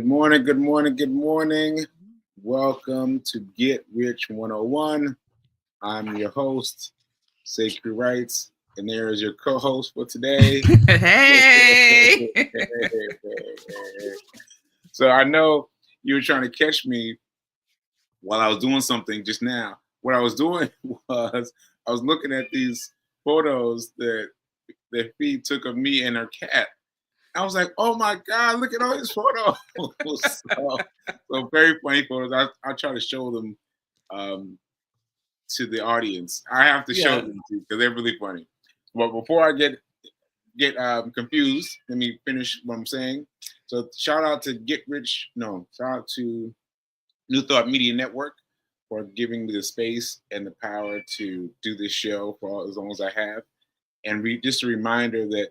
morning, good morning, good morning. Welcome to Get Rich 101. I'm your host, Sacred Rights, and there is your co-host for today. Hey. So I know you were trying to catch me while I was doing something just now. What I was doing was I was looking at these photos that Fee took of me and her cat. I was like, oh my God, look at all these photos. so very funny photos. I try to show them um, to the audience. I have to show Yes. them to because they're really funny. But before I get confused, let me finish what I'm saying. So shout out to shout out to New Thought Media Network for giving me the space and the power to do this show for as long as I have. And just a reminder that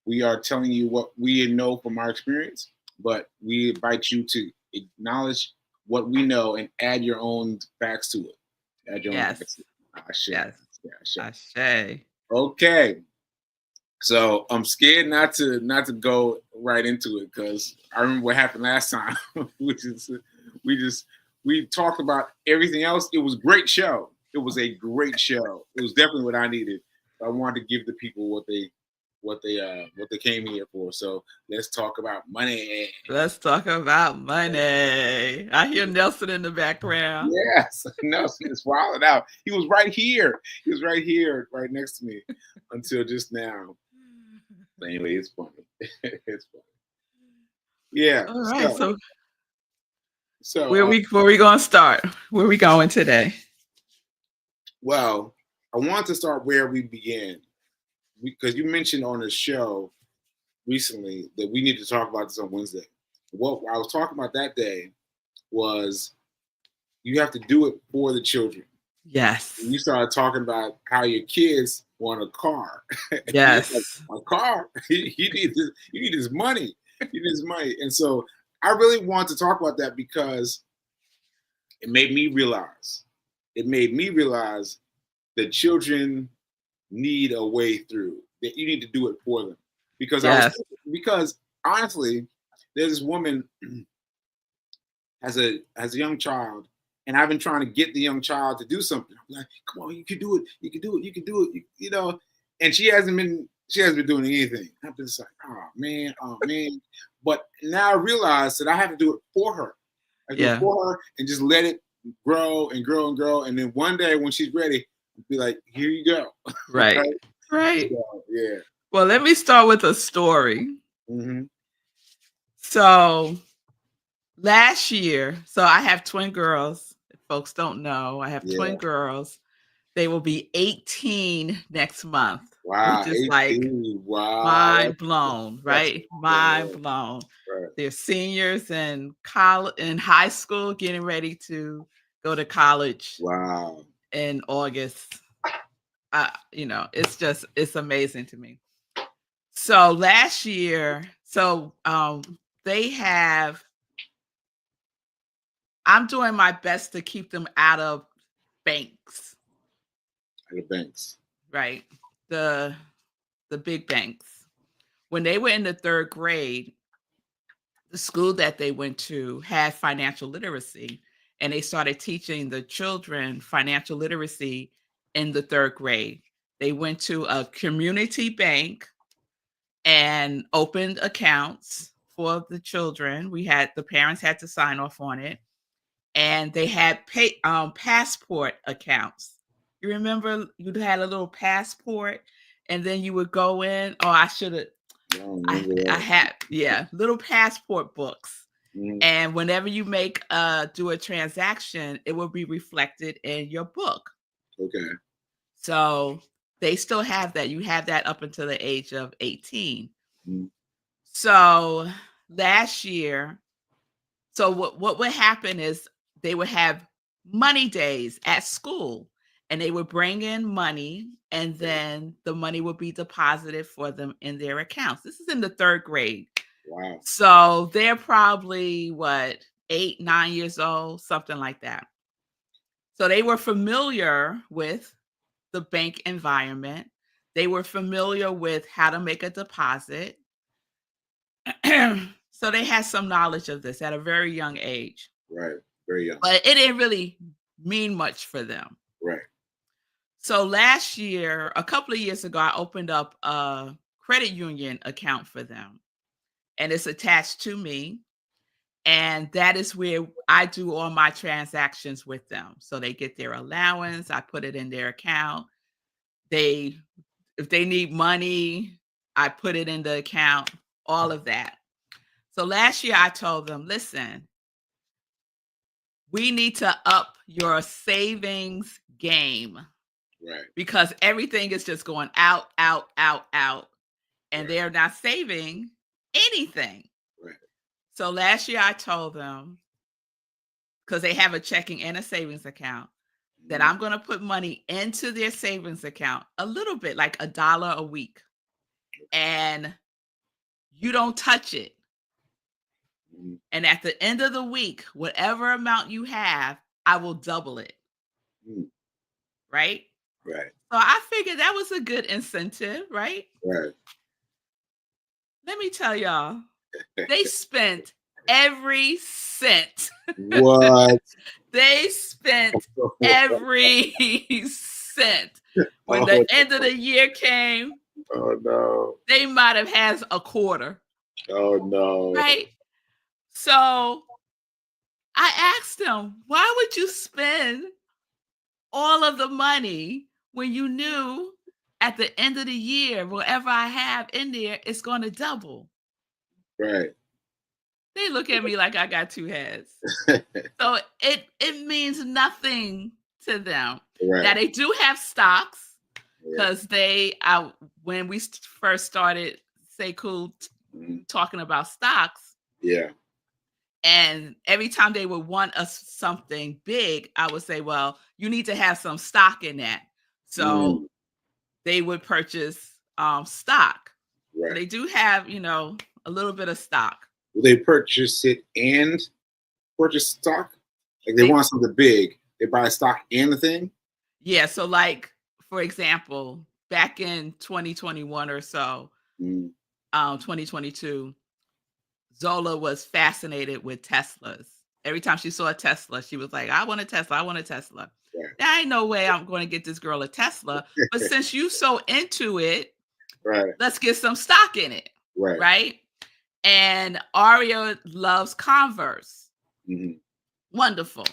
we are telling you what we know from our experience, but we invite you to acknowledge what we know and add your own facts to it. Add your own Yes. facts to it. Ashe. Yes. Yeah, ashe. Ashe. Okay. So I'm scared not to go right into it because I remember what happened last time. which is we just we talked about everything else. It was a great show. It was a great show. It was definitely what I needed. I wanted to give the people what they came here for. So let's talk about money. Let's talk about money. I hear Nelson in the background. Yes, Nelson is wilding out. He was right here. He was right here, right next to me, until just now. But anyway, it's funny. It's funny. Yeah. All right. So So so where we gonna start? Where we going today? well, I want to start where we began because you mentioned on the show recently that we need to talk about this on Wednesday. What I was talking about that day was you have to do it for the children. Yes. You started talking about how your kids want a car. You're like, Yes. a car? You need his money. You need his money. And so I really want to talk about that because it made me realize. It made me realize that children need a way through. That you need to do it for them. Yes. Because honestly, there's this woman as a young child, and I've been trying to get the young child to do something. I'm like, come on, you can do it, you can do it, you can do it, you know. And she hasn't been doing anything. I'm just like, oh man. But now I realize that I have to do it for her. I do it Yeah. for her and just let it grow and grow and grow. And then one day when she's ready, I'll be like, here you go. Right. Right? Right. So, yeah. Well, let me start with a story. Mm-hmm. So last year, so I have twin girls. If folks don't know, I have twin Yeah. girls. They will be 18 next month, Wow. which is like 18. Wow. mind blown, That's right? Mind yeah. blown. Right. They're seniors in college, in high school, getting ready to go to college Wow. in August. It's amazing to me. So last year, they have. I'm doing my best to keep them out of banks, At the banks. right? The the big banks. When they were in the third grade, the school that they went to had financial literacy, and they started teaching the children financial literacy in the third grade. They went to a community bank and opened accounts for the children. The parents had to sign off on it, and they had passport accounts. You remember you had a little passport, and then you would go in. Oh, I should have. I don't remember I that. had, yeah, little passport books. Mhm. And whenever you do a transaction, it will be reflected in your book. Okay. So they still have that. You have that up until the age of 18. Mhm. So last year, so what would happen is they would have money days at school, and they would bring in money, and then the money would be deposited for them in their accounts. This is in the third grade. Wow. So they're probably what, 8, 9 years old, something like that. So they were familiar with the bank environment. They were familiar with how to make a deposit. So they had some knowledge of this at a very young age, Right. Very young. but it didn't really mean much for them. Right. So last year, a couple of years ago, I opened up a credit union account for them, and it's attached to me. And that is where I do all my transactions with them. So they get their allowance, I put it in their account. They If they need money, I put it in the account, all of that. So last year I told them, "Listen, we need to up your savings game Right. because everything is just going out, out, out, out, and Right. they're not saving anything." Right. So last year I told them, because they have a checking and a savings account, that Mhm. I'm going to put money into their savings account, a little bit, like $1 a week, and you don't touch it. Mhm. And at the end of the week, whatever amount you have, I will double it. Mm. Right? Right. So I figured that was a good incentive, right? Right. Let me tell y'all, they spent every cent. What? They spent every cent. When the Oh, end of the year came, oh no. they might have had a quarter, Oh no. right? So I asked them, why would you spend all of the money when you knew at the end of the year, whatever I have in there is going to double? Right. They look at me like I got two heads. So it means nothing to them. Now Right. they do have stocks Yeah. because when we first started Say Cool Mhm. talking about stocks, Yeah. and every time they would want us something big, I would say, well, you need to have some stock in that. So Mm. they would purchase stock. So Right. they do have, a little bit of stock. Will they purchase it and purchase stock? Like they They want something big, they buy stock and the thing? Yeah, so like for example, back in 2021 or so, Mm. 2022, Zola was fascinated with Teslas. Every time she saw a Tesla, she was like, I want a Tesla, I want a Tesla. Right. There ain't no way I'm going to get this girl a Tesla. But since you so into it, Right. let's get some stock in it. Right. Right. And Aria loves Converse. Mhm. Wonderful.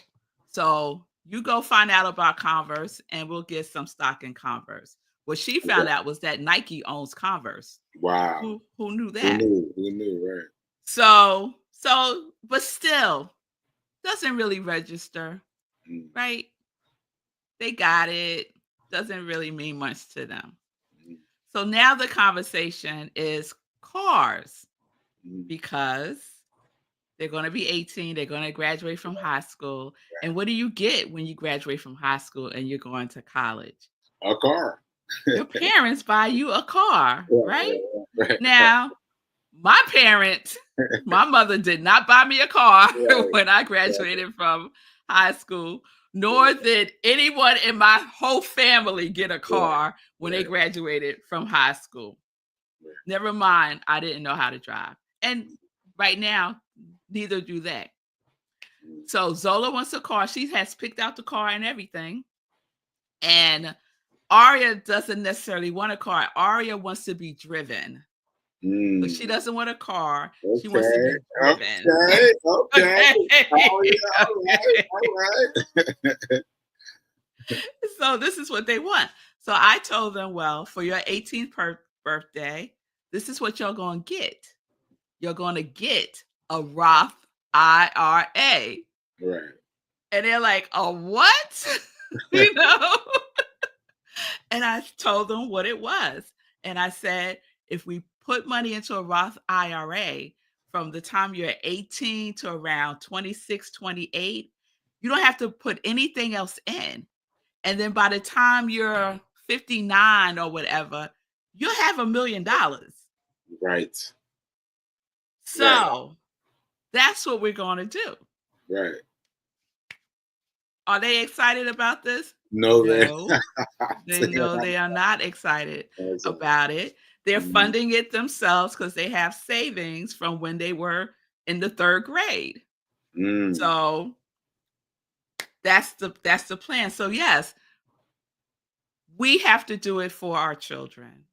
So you go find out about Converse and we'll get some stock in Converse. What she found Okay. out was that Nike owns Converse. Wow. Who knew Who that? knew? Who knew? Right. But still doesn't really register, Mm. right? They got it. Doesn't really mean much to them. Mm. So now the conversation is cars Mm. because they're going to be 18. They're going to graduate from high school. And what do you get when you graduate from high school and you're going to college? A car. Your parents buy you a car, right? Right. Now, my parents, my mother did not buy me a car Right. when I graduated from high school, nor did anyone in my whole family get a car when they Right. graduated from high school. Right. Never mind, I didn't know how to drive. And right now, neither do they. Mm. So Zola wants a car. She has picked out the car and everything. And Aria doesn't necessarily want a car. Aria wants to be driven. So she Mm. doesn't want a car. She wants to Okay. be driven. Okay. Okay. Oh Okay. yeah. All right. All right. So this is what they want. So I told them, well, for your 18th birthday, this is what you're going to get. You're going to get a Roth IRA. Right. And they're like, a what? you know? And I told them what it was. And I said, if we put money into a Roth IRA from the time you're 18 to around 26, 28, you don't have to put anything else in. And then by the time you're 59 or whatever, you'll have $1 million. Right. Right. So that's what we're going to do. Right. Are they excited about this? No, No. they They are not excited That's about it. They're Mhm. funding it themselves because they have savings from when they were in the third grade. Mm. So that's the plan. So yes, we have to do it for our children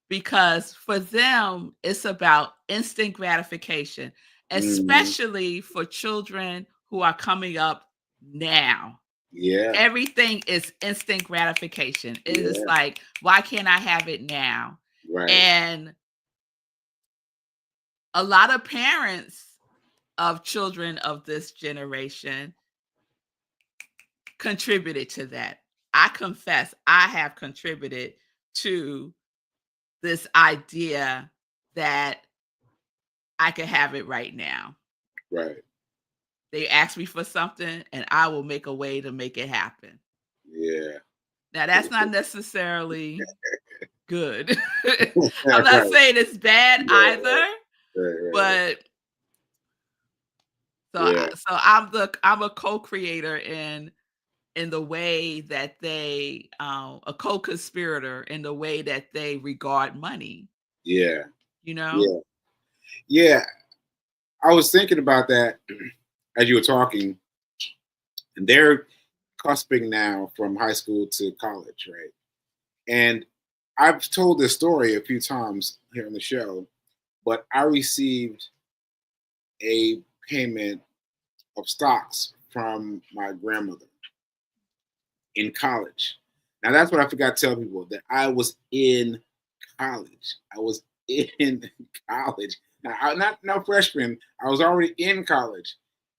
because for them it's about instant gratification, Mm. especially for children who are coming up now. Yeah. Everything is instant gratification. It is Yeah. like, why can't I have it now? Right. And a lot of parents of children of this generation contributed to that. I confess, I have contributed to this idea that I can have it right now. Right. They ask me for something and I will make a way to make it happen. Yeah. Now, that's not necessarily good. I'm not Right. saying it's bad Yeah. either, Right. but Yeah. I'm a co-creator in the way that they a co-conspirator in the way that they regard money, Yeah. you know? Yeah. Yeah. I was thinking about that as you were talking, and they're cusping now from high school to college, right? And I've told this story a few times here on the show, but I received a payment of stocks from my grandmother in college. Now that's what I forgot to tell people, that I was in college. I was in college. Now, not no freshman. I was already in college,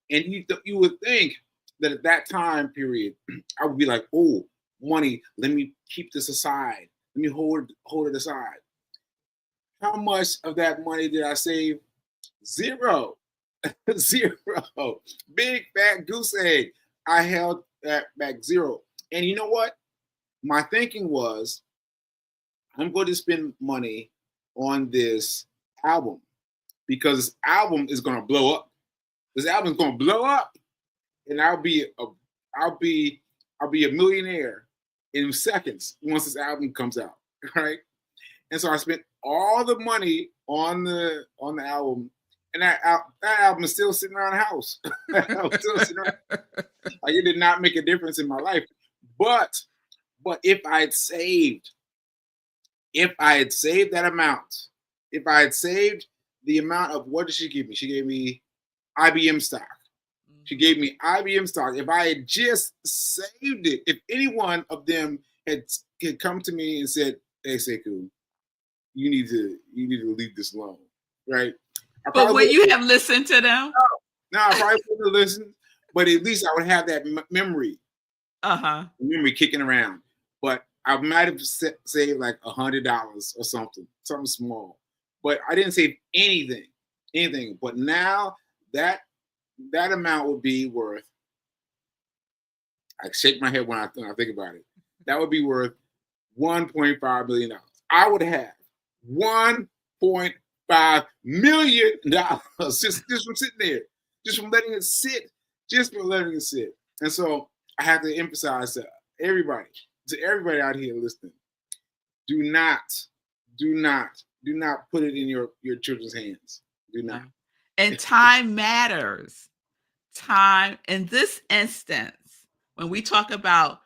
and you would think that at that time period, I would be like, oh, money. Let me keep this aside. Let me hold it aside. How much of that money did I save? Zero. Zero. Big fat goose egg. I held that back zero. And you know what? My thinking was, I'm going to spend money on this album because this album is going to blow up. This album is going to blow up, and I'll be I'll be a millionaire in seconds once this album comes out, right? And so I spent all the money on the album, and that album is still sitting around the house. Still sitting around. Like, it did not make a difference in my life, but if I had saved that amount, if I had saved the amount of, what did she give me? She gave me IBM stock. She Mhm. gave me IBM stock. If I had just saved it, if any one of them had come to me and said, "Hey, Sekou, you need to leave this alone," right? I But probably would would you have. have listened to them? No, I probably wouldn't have listened, but at least I would have that memory Uh-huh. memory kicking around. But I might have saved like $100 or something small. But I didn't save anything. But now that that amount would be worth. I shake my head when I think about it. That would be worth $1.5 million. I would have $1.5 million just from sitting there, just from letting it sit, just from letting it sit. And so I have to emphasize everybody, to everybody out here listening, do not, do not put it in your children's hands. Do not. No. And time matters. Time in this instance, when we talk about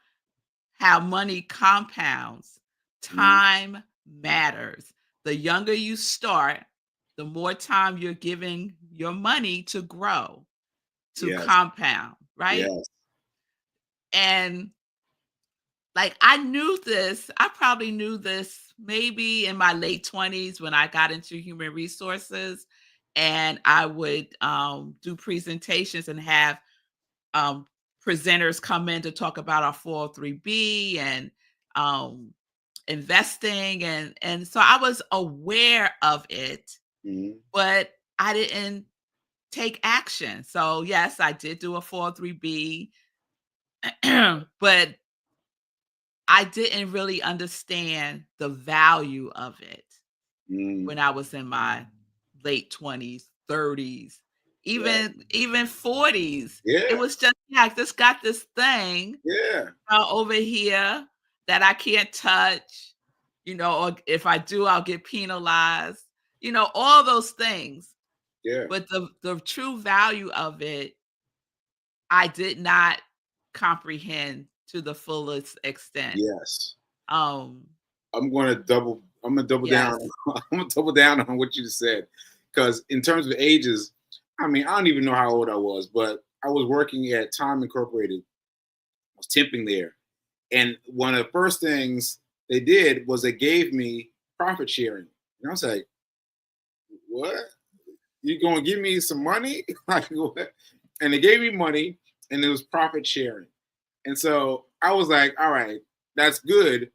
how money compounds, Mhm. time matters. The younger you start, the more time you're giving your money to grow, to Yes, compound, right? yes. And like I knew this, I probably knew this maybe in my late 20s when I got into human resources and I would do presentations and have um, presenters come in to talk about our 403b and um, investing and so I was aware of it, Mhm. but I didn't take action. So yes, I did do a 403b, but I didn't really understand the value of it Mhm. when I was in my late 20s, 30s, Right. even 40s. It Yeah, was just, yeah, I just got this thing yeah. over here that I can't touch, or if I do, I'll get penalized, all those things. Yeah. but the true value of it, I did not comprehend to the fullest extent. Yes. Um, I'm gonna double down. yes. I'm gonna double down on what you just said. Because in terms of ages, I mean, I don't even know how old I was, but I was working at Time Incorporated. I was temping there. And one of the first things they did was they gave me profit sharing. And I was like, what? You gonna give me some money? Like what? And they gave me money and it was profit sharing. And so I was like, all right, that's good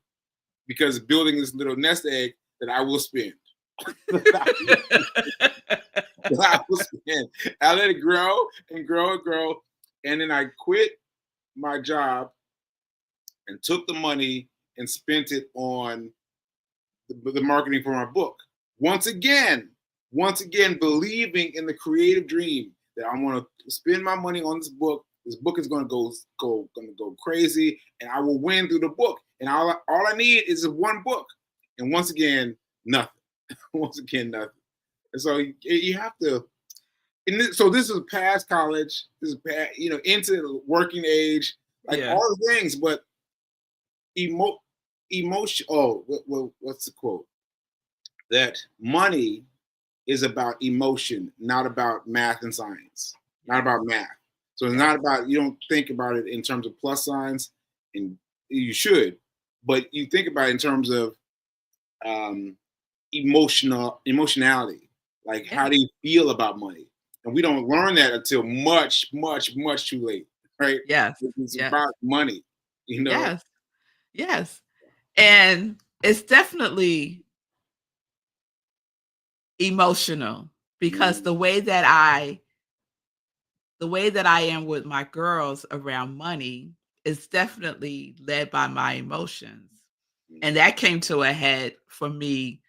because building this little nest egg that I will spend. I will spend. I let it grow and grow and grow. And then I quit my job and took the money and spent it on the marketing for my book. Once again, believing in the creative dream that I want to spend my money on this book. This book is going to go crazy, and I will win through the book. And all I need is one book. And once again, nothing. Once again, nothing. And so you have to. So this is past college. This is past, into the working age, like Yeah. all the things, but emotion. Oh, what's the quote? That money is about emotion, not about math and science, not about math. So it's not about, you don't think about it in terms of plus signs, and you should, but you think about it in terms of emotionality. Like, how Yeah. do you feel about money? And we don't learn that until much, much, much too late, right? Yes. It's Yes. about money, you know? Yes. Yes. And it's definitely emotional because Mm, the way that I am with my girls around money is definitely led by my emotions. And mm, that came to a head for me,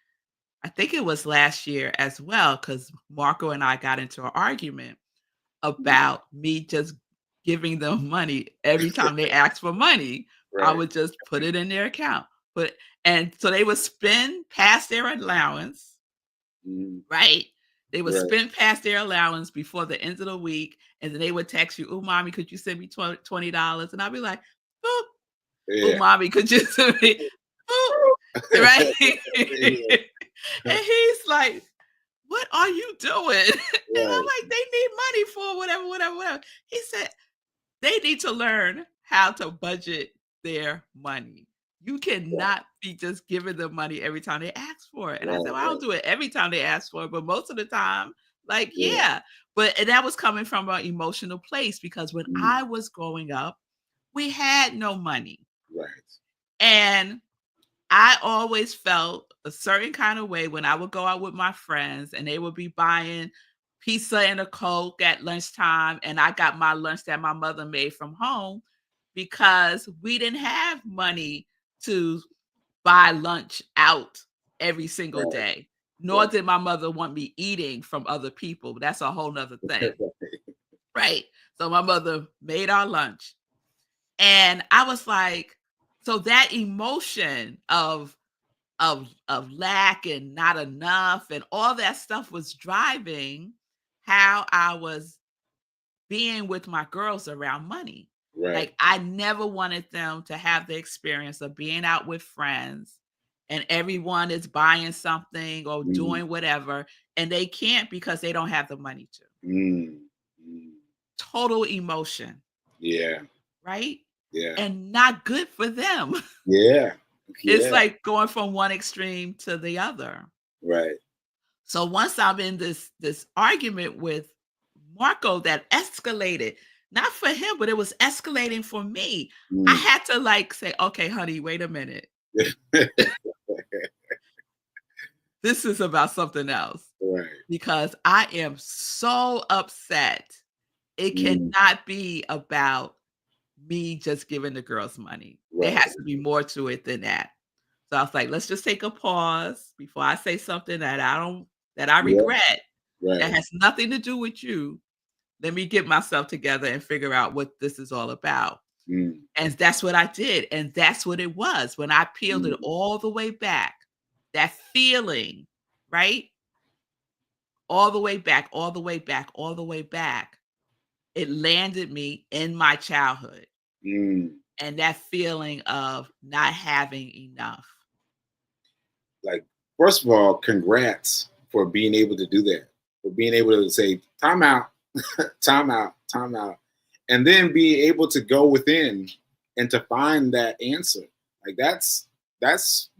I think it was last year as well, because Marco and I got into an argument mm. about me just giving them money every time they asked for money. I Right. would just put it in their account. But and so they would spend past their allowance, Mm, right? They would right. spend past their allowance before the end of the week, and then they would text you, "Oh, mommy, could you send me $20?" And I'd be like, "Boop. Oh, Yeah. mommy, could you send me boop?" Right? Yeah. And he's like, "What are you doing?" And I'm Right. like, "They need money for whatever, whatever, whatever." He said, "They need to learn how to budget their money. You Right. cannot be just giving them money every time they ask for it." And I Right. said, "Well, I don't Right. do it every time they ask for it, but most of the time, like, Yeah. yeah." But and that was coming from an emotional place because when Mm, I was growing up, we had no money. right. And I always felt a certain kind of way when I would go out with my friends and they would be buying pizza and a Coke at lunchtime, and I got my lunch that my mother made from home because we didn't have money to buy lunch out every single Right. day. Nor Right. did my mother want me eating from other people. That's a whole nother thing. Right. So my mother made our lunch. And I was like, so that emotion of lack and not enough and all that stuff was driving how I was being with my girls around money. Right. Like I never wanted them to have the experience of being out with friends and everyone is buying something or Mm, doing whatever and they can't because they don't have the money to. mm, mm. Total emotion, Yeah. right? Yeah. And not good for them. Yeah. It's Yeah. like going from one extreme to the other. Right. So once I'm in this argument with Marco that escalated, not for him, but it was escalating for me. I Mm. had to like say, "Okay, honey, wait a minute. This is about something else Right. because I am so upset. It Mm, cannot be about me just giving the girls money. There right. has to be more to it than that." So I was like, "Let's just take a pause before I say something that I Yeah. regret that Right. has nothing to do with you. Let me get myself together and figure out what this is all about." Mm, And that's what I did, and that's what it was when I peeled it mm, all the way back. That feeling, right? all the way back, all the way back, all the way back, it landed me in my childhood Mm. and that feeling of not having enough. Like, first of all, congrats for being able to do that, for being able to say, time out, time out, time out, and then be able to go within and to find that answer. Like, that's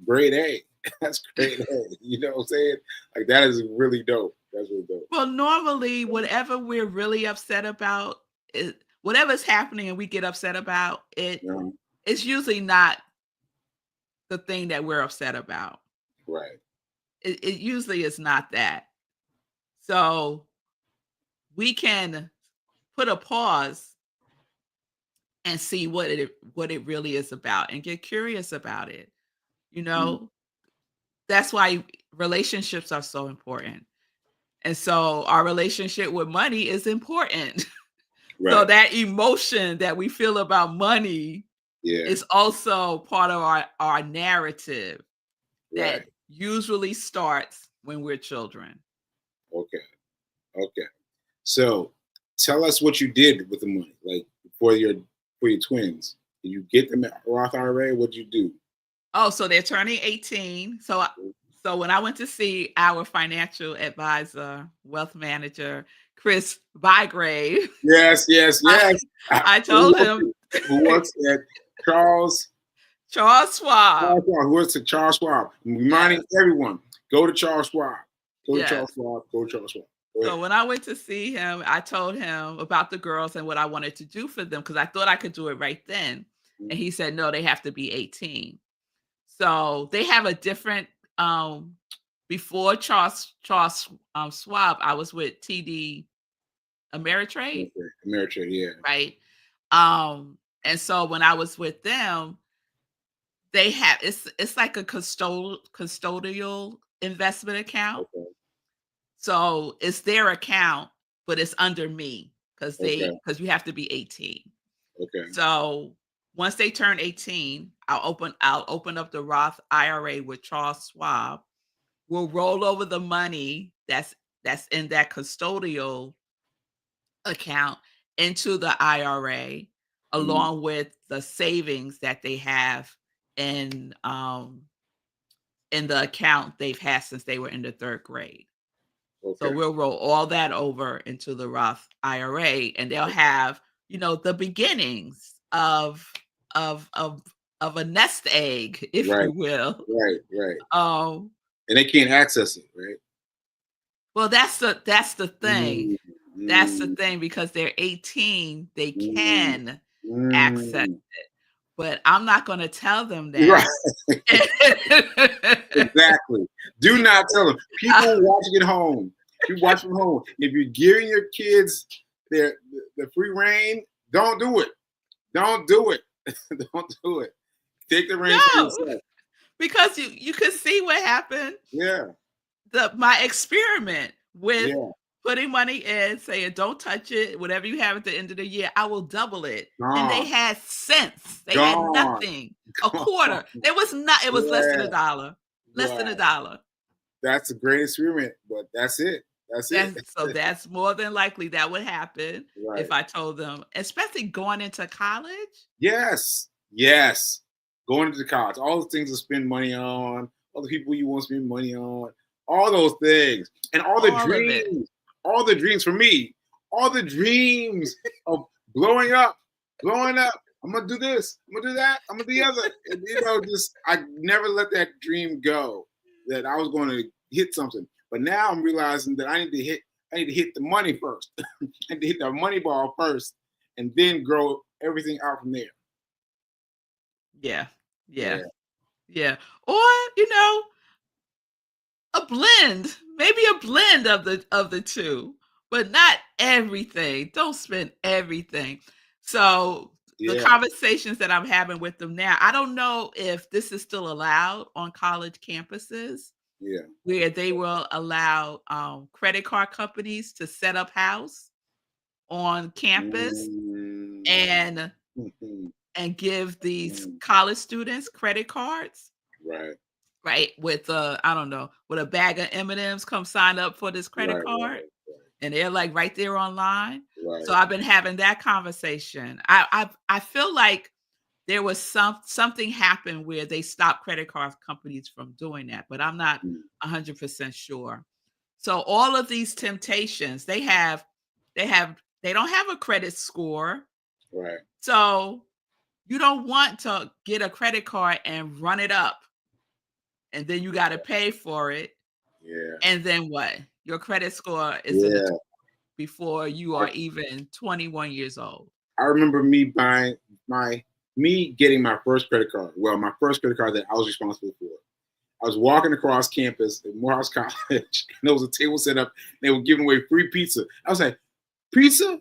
grade A. That's grade A. You know what I'm saying? Like, that is really dope. That's really dope. Well, normally, whatever we're really upset about, whatever's happening and we get upset about it, You know? it's usually not the thing that we're upset about. Right. It usually is not that. So we can put a pause and see what it really is about and get curious about it. You Mm. know, that's why relationships are so important. And so our relationship with money is important. So Right. that emotion that we feel about money Yeah. is also part of our narrative that Right. usually starts when we're children. Okay. Okay. So tell us what you did with the money, like for your twins. Did you get them at Roth IRA? What'd you do? Oh, so they're turning 18. So when I went to see our financial advisor, wealth manager, Chris Bygrave, Yes, yes, I yes. I Who told him works at Charles? Charles Schwab. Charles Schwab. Who works at Charles Schwab? I'm reminding Yes, everyone: go to Charles Schwab. Go to yes. Charles Schwab. Go to Charles Schwab. Go So ahead. when I went to see him, I told him about the girls and what I wanted to do for them because I thought I could do it right then. And Mm. he said, no, they have to be 18. So they have a different before Charles Schwab, I was with TD Ameritrade, Okay. Ameritrade. Yeah. right? And so when I was with them, they have it's like a custodial investment account. Okay. So it's their account, but it's under me Okay. because you have to be 18. Okay. So once they turn 18, I'll open up the Roth IRA with Charles Schwab. We'll roll over the money that's in that custodial account into the IRA Mm. along with the savings that they have in in the account they've had since they were in the 3rd grade. So Okay. we'll roll all that over into the Roth IRA and they'll have, the beginnings of of of a nest egg, if Right. you will. Right. Right. Um, And they can't access it, right? well, that's the thing. Mm. That's the Mm. thing because they're 18, they Mm. can access, Mm. but I'm not gonna tell them Right. that. Exactly. Do not tell them. People watching at home. People watching at home. If you're giving your kids the free reign, don't do it. Don't do it. Don't do it. Take the reins for No, yourself. because you can see what happened. Yeah. My experiment with Yeah. putting money in, saying, "Don't touch it. Whatever you have at the end of the year, I will double it." And they Gone. had cents. They had Gone. nothing. A Gone. quarter. It was not. It was less than a Yeah. dollar. Less than a Wow. dollar. That's a great experiment, but that's it. That's it. That's more than likely that would happen if Right. I told them, especially going into college. Yes. Yes. Going to the college, all the things to spend money on, all the people you want to spend money on, all those things, and All of it. all the dreams for me, all the dreams of blowing up, blowing up. I'm gonna do this. I'm gonna do that. I'm gonna do the other. And, just I never let that dream go. That I was going to hit something, but now I'm realizing that I need to hit. I need to hit the money first. I need to hit the money ball first, and then grow everything out from there. Yeah. Yeah. Yeah. Yeah. Or, a blend, maybe a blend of the 2, but not everything. Don't spend everything. So, the Yeah. conversations that I'm having with them now, I don't know if this is still allowed on college campuses Yeah. where they will allow, credit card companies to set up house on campus Mm, and mhm, give these mm, college students credit cards. right. right? With I don't know, with a bag of M&Ms, come sign up for this credit Right, card, right, and they're like right there online. So right, I've been having that conversation. I feel like there was something happened where they stopped credit card companies from doing that, but I'm not mm, 100% sure. So all of these temptations, they don't have a credit score. right. So you don't want to get a credit card and run it up, and then you got to pay for it. Yeah, And then what? Your credit score is in the yeah. before you I, are even 21 years old. I remember me buying me getting my first credit card. Well, my first credit card that I was responsible for. I was walking across campus at Morehouse College, and there was a table set up. And they were giving away free pizza. I was like, "Pizza?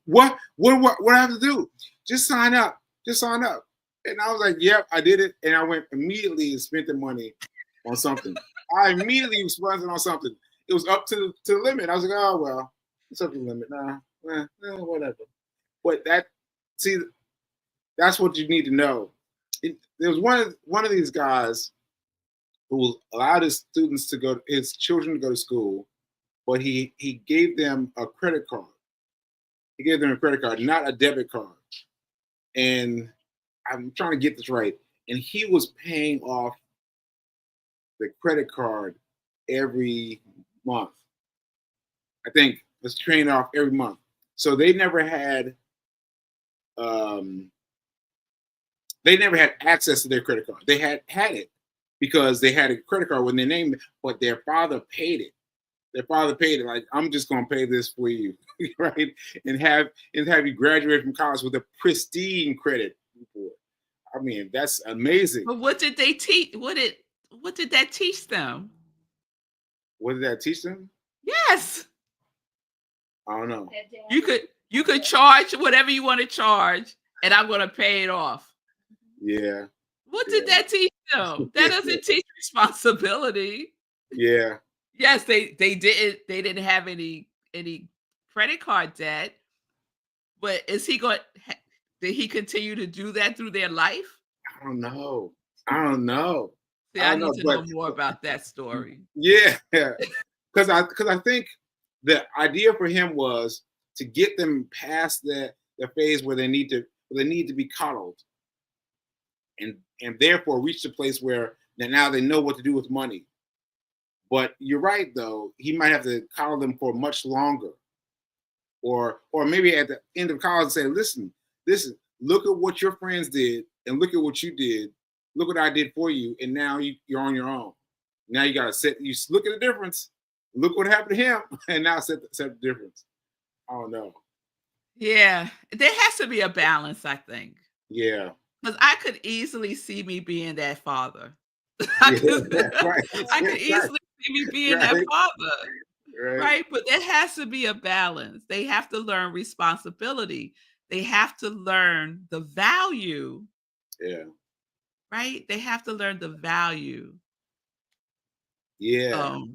What I have to do? Just sign up. Just sign up." And I was like, "Yep, I did it." And I went immediately and spent the money on something. I immediately was spending on something. It was up to the limit. I was like, "Oh well, it's up to the limit. Nah, whatever." But see, that's what you need to know. There was one of these guys who allowed his children to go to school, but he gave them a credit card. He gave them a credit card, not a debit card. And I'm trying to get this right. And he was paying off the credit card every month. I think was paying off every month. So um, they never had access to their credit card. They had it because they had a credit card when they named it, but their father paid it. Their father paid it. Like, I'm just gonna pay this for you, right? And have you graduate from college with a pristine credit report. I mean, that's amazing. But what did they teach? What did that teach them? What did that teach them? Yes. I don't know. You could charge whatever you want to charge, and I'm going to pay it off. Yeah, What did yeah, that teach them? That doesn't teach responsibility. yeah. Yes, they didn't have any credit card debt, but is he going did he continue to do that through their life? I don't know. I don't know. See, I I don't need know, to but know more about that story. yeah, because I think the idea for him was to get them past the phase where they need to be coddled, and therefore reach the place where now they know what to do with money. But you're right, though, he might have to coddle them for much longer, or maybe at the end of college say, listen, look at what your friends did, and look at what you did. Look what I did for you, and now you're on your own. Now you gotta look at the difference. Look what happened to him, and now set the difference. I don't know. Yeah, there has to be a balance, I think. Yeah, 'Cause I could easily see me being that father. I yeah, could right, I could right, easily see me being that right, father, right. right? But there has to be a balance. They have to learn responsibility. They have to learn the value, Yeah, right? They have to learn the value. yeah, So,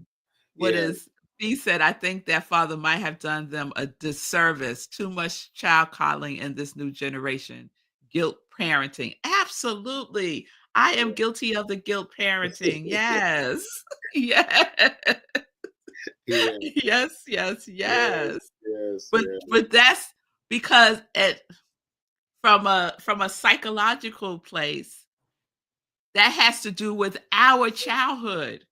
what yeah, is he said, I think that father might have done them a disservice, too much child coddling in this new generation. Guilt parenting. Absolutely. I am guilty of the guilt parenting. Yes. Yes. yeah, Yes, yes, yes, yes. yes, But yeah, but that's because from a psychological place, that has to do with our childhood.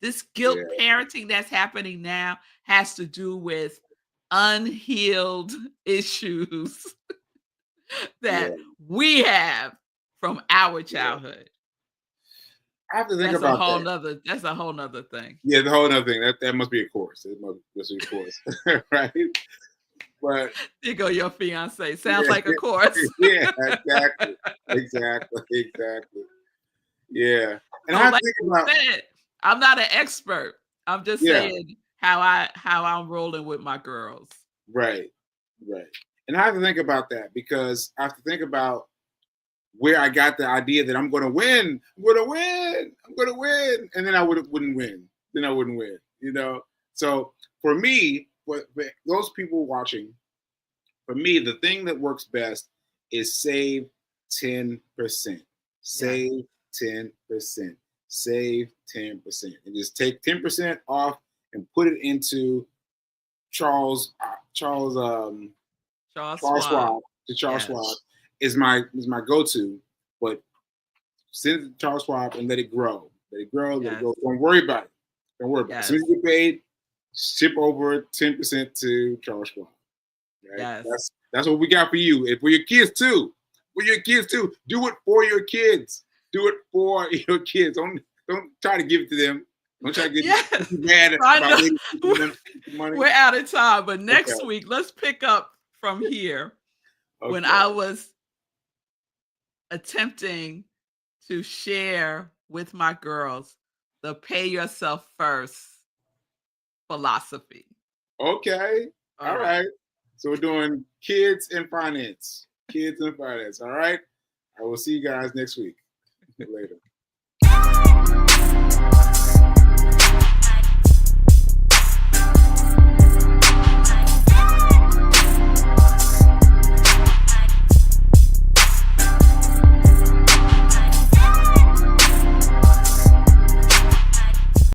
This guilt yeah, parenting that's happening now has to do with unhealed issues yeah, that we have from our yeah. childhood. I have to think about that. That's a whole nother thing. Yeah, the whole other thing. That must be a course. It must be a course, right? But There go your fiance. Sounds yeah, like a course. yeah, exactly, exactly. Yeah, and I So have to like think you about said, I'm not an expert. I'm just yeah, saying how I'm rolling with my girls. right, right, and I have to think about that because I have to think about where I got the idea that I'm going to win, I'm going to win, and then wouldn't win. Then I wouldn't win. So for me, for those people watching, for me, the thing that works best is save 10%. Yes. Save 10%. save 10%. And just take 10% off and put it into Charles Schwab. Schwab. To Charles Yes. Schwab is my go-to. But send it to Charles Schwab and let it grow. Let it grow. Let it Yes. grow. Don't worry about it. Don't worry about it. As soon as you get paid, ship over 10% to Charles Schwab. Right? Yes. That's what we got for you. And for your kids too. For your kids too. Do it for your kids. Do it for your kids. Don't try to give it to them. Don't try to get Yes. mad I about know. money. We're out of time, but next Okay. week, let's pick up from here. When Okay. I was attempting to share with my girls the pay yourself first philosophy. Okay. All right. So we're doing kids and finance. Kids and finance. All right. I will see you guys next week. Later.